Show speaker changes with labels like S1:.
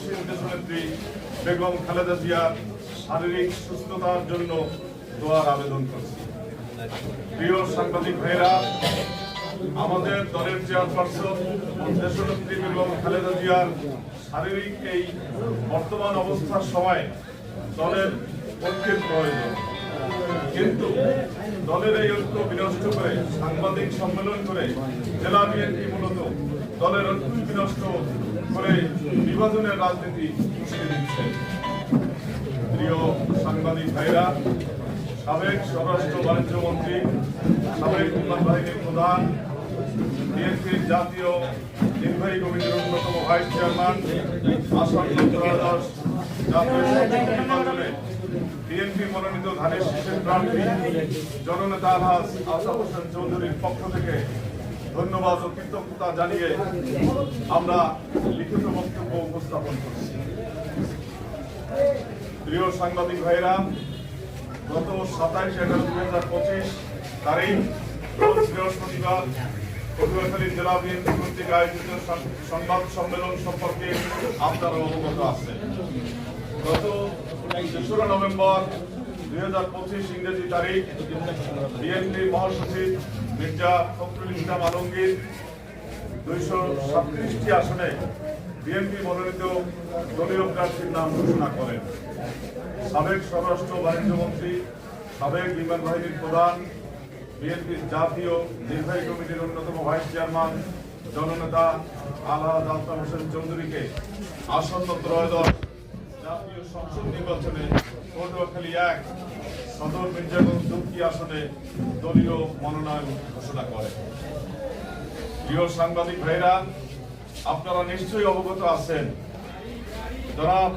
S1: শহীদ দেশনেত্রী বেগম খালেদা জিয়ার শারীরিক সুস্থতার জন্য দোয়ার আবেদন করছি। প্রিয় সাংবাদিক ভাইরা, আমাদের দলের চেয়ারপারসন দেশনেত্রী বেগম খালেদা জিয়ার শারীরিক এই বর্তমান অবস্থার সময় দলের ঐক্যের প্রয়োজন, কিন্তু দলের এই ঐক্য বিনষ্ট করে সাংবাদিক সম্মেলন করে জেলা বিএনপি মূলত দলের ঐক্য বিনষ্ট করে বিভাজনের রাজনীতি উস্কে দিচ্ছে। প্রিয় সাংবাদিক ভাইরা, সাবেক স্বরাষ্ট্র বাণিজ্য মন্ত্রী, সাবেক বিমান বাহিনীর প্রধান, বিএনপির জাতীয় নির্বাহী কমিটির অন্যতম ভাইস চেয়ারম্যান, আসন্ন ত্রয়োদশ জাতীয় সংসদ নির্বাচনে বিএনপি মনোনীত ধানের শীষের প্রার্থী জননেতা আলহাজ আসাদ হোসেন চৌধুরীর পক্ষ থেকে ধন্যবাদ ও কৃতজ্ঞতা জানিয়ে আমরা লিখিত বক্তব্য উপস্থাপন করছি। প্রিয় সাংবাদিক ভাইরা, গত 27/11/2025 তারিখ বৃহস্পতিবার পটুয়াখালী জেলা বিএনপি কর্তৃক আয়োজিত সংবাদ সম্মেলন সম্পর্কে আপনারা অবগত আছেন। গত 3রা নভেম্বর 2025 ইংরেজি তারিখ বিএনপি মহাসচিব মির্জা ফখরুল ইসলাম আলমগীর 237টি আসনে বিএনপি মনোনীত দলীয় প্রার্থীর নাম ঘোষণা করেন। সাবেক স্বরাষ্ট্র বাণিজ্য মন্ত্রী, সাবেক বিমান বাহিনীর প্রধান, বিএনপির জাতীয় নির্বাহী কমিটির অন্যতম ভাইস চেয়ারম্যান জননেতা আলহাজ আসাদ হোসেন চৌধুরীকে আসন্ন ত্রয়োদশ জাতীয় সংসদ নির্বাচনে পটুয়াখালী 1 সদর মির্জাগঞ্জ দুর্কি আসনে দলীয় মনোনয়ন ঘোষণা করে। প্রিয় সাংবাদিক ভাইরা, আপনারা নিশ্চয়ই অবগত আছেন জনাব